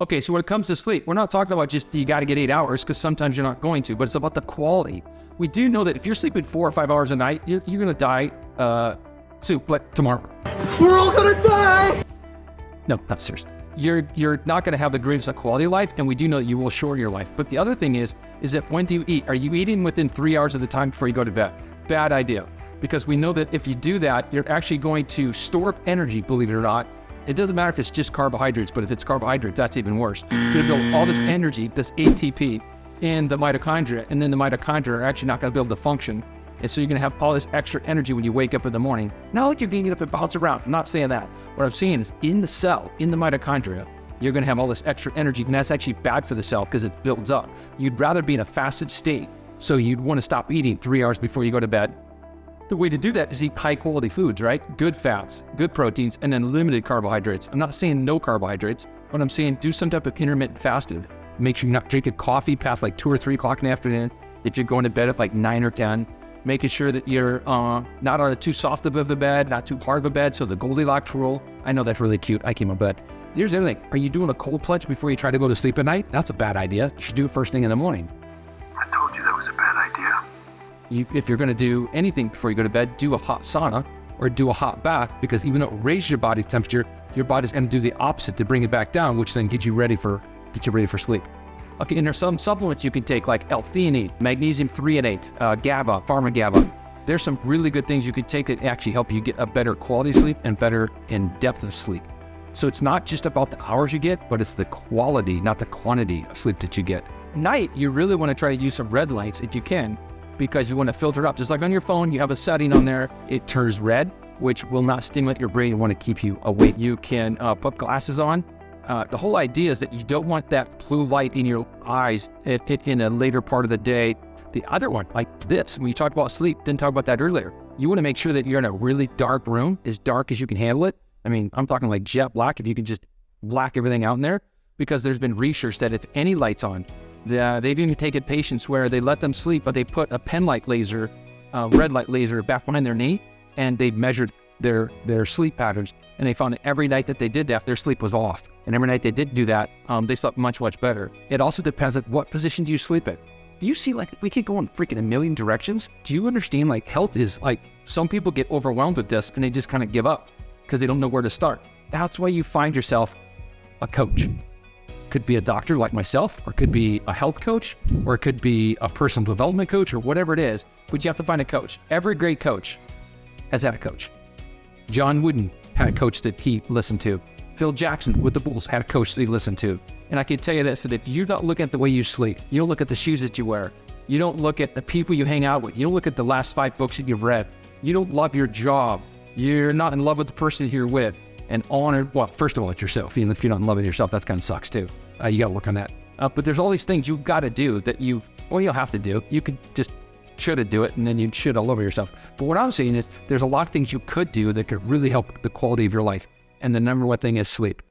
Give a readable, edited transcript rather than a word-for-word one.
Okay, so when it comes to sleep, we're not talking about just you got to get 8 hours because sometimes you're not going to, but it's about the quality. We do know that if you're sleeping 4 or 5 hours a night, you're going to die like tomorrow. We're all going to die! No, not seriously. You're not going to have the greatest quality of life, and we do know that you will shorten your life. But the other thing is that when do you eat? Are you eating within 3 hours of the time before you go to bed? Bad idea. Because we know that if you do that, you're actually going to store up energy, believe it or not. It doesn't matter if it's just carbohydrates, but if it's carbohydrates, that's even worse. You're going to build all this energy, this ATP, in the mitochondria, and then the mitochondria are actually not going to be able to function. And so you're going to have all this extra energy when you wake up in the morning. Not like you're going to get up and bounce around. I'm not saying that. What I'm saying is in the cell, in the mitochondria, you're going to have all this extra energy, and that's actually bad for the cell because it builds up. You'd rather be in a fasted state, so you'd want to stop eating 3 hours before you go to bed. The way to do that is eat high quality foods, right? Good fats, good proteins, and then limited carbohydrates. I'm not saying no carbohydrates, but I'm saying do some type of intermittent fasting. Make sure you're not drinking coffee past like 2 or 3 o'clock in the afternoon. If you're going to bed at like 9 or 10, making sure that you're not on a too soft of a bed, not too hard of a bed. So the Goldilocks rule, I know that's really cute. I came up with that. Here's the other thing. Are you doing a cold plunge before you try to go to sleep at night? That's a bad idea. You should do it first thing in the morning. I told you that was a bad idea. If you're going to do anything before you go to bed, do a hot sauna or do a hot bath, because even though it raises your body temperature, your body's going to do the opposite to bring it back down, which then gets you ready for sleep. Okay, and there's some supplements you can take like L-theanine, magnesium threonate, GABA, pharma GABA. There's some really good things you can take that actually help you get a better quality of sleep and better in depth of sleep. So it's not just about the hours you get, but it's the quality, not the quantity of sleep that you get. Night, you really want to try to use some red lights if you can, because you want to filter up. Just like on your phone, you have a setting on there, it turns red, which will not stimulate your brain and want to keep you awake. You can put glasses on. The whole idea is that you don't want that blue light in your eyes in a later part of the day. The other one, like this, when you talk about sleep, didn't talk about that earlier. You want to make sure that you're in a really dark room, as dark as you can handle it. I mean, I'm talking like jet black, if you can just black everything out in there, because there's been research that if any light's on, they've even taken patients where they let them sleep, but they put a pen light laser, red light laser back behind their knee, and they measured their sleep patterns, and they found that every night that they did that, their sleep was off. And every night they didn't do that, they slept much, much better. It also depends on what position do you sleep in. Do you see, like, we could go in freaking a million directions? Do you understand, like, health is, like, some people get overwhelmed with this and they just kind of give up because they don't know where to start. That's why you find yourself a coach. Could be a doctor like myself, or could be a health coach, or it could be a personal development coach, or whatever it is, but you have to find a coach. Every great coach has had a coach. John Wooden had a coach that he listened to. Phil Jackson with the Bulls had a coach that he listened to. And I can tell you this, that if you're not looking at the way you sleep, you don't look at the shoes that you wear, you don't look at the people you hang out with, you don't look at the last 5 books that you've read, you don't love your job, you're not in love with the person you're with, and well, first of all, it's yourself. Even if you're not in love with yourself, that's kind of sucks too. You got to work on that. But there's all these things you've got to do that you don't have to do. You could just should do it, and then you'd shit all over yourself. But what I'm saying is there's a lot of things you could do that could really help the quality of your life. And the number one thing is sleep.